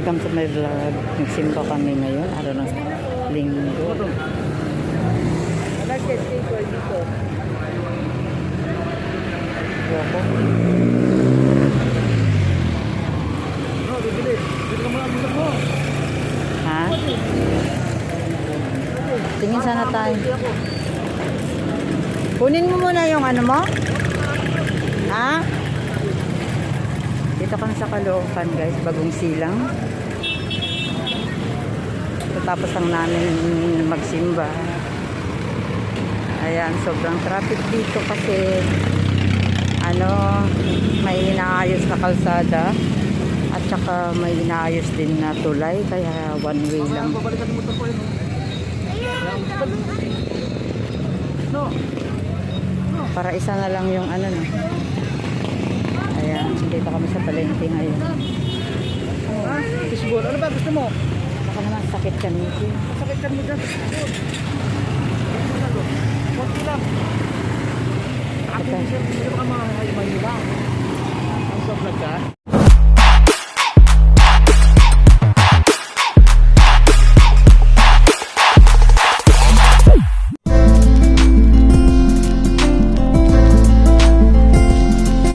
Welcome to my vlog. Nagsimba kami ngayon, araw ng linggo. Yoko. Ha? Tingin sana tayo. Kunin mo muna yung ano mo? Ha? Dito kami sa Caloocan guys, bagong silang. Tapos lang namin magsimba. Ayan, sobrang traffic dito kasi may inaayos na kalsada at saka may inaayos din na tulay kaya one way lang. Para isa na lang yung Ayan, dito kami sa palengke ngayon. Fishball, ano ba gusto mo? Baka naman sakit kami. Sakit ka mo dyan. Kunti lang. Ako hindi ka mahihila.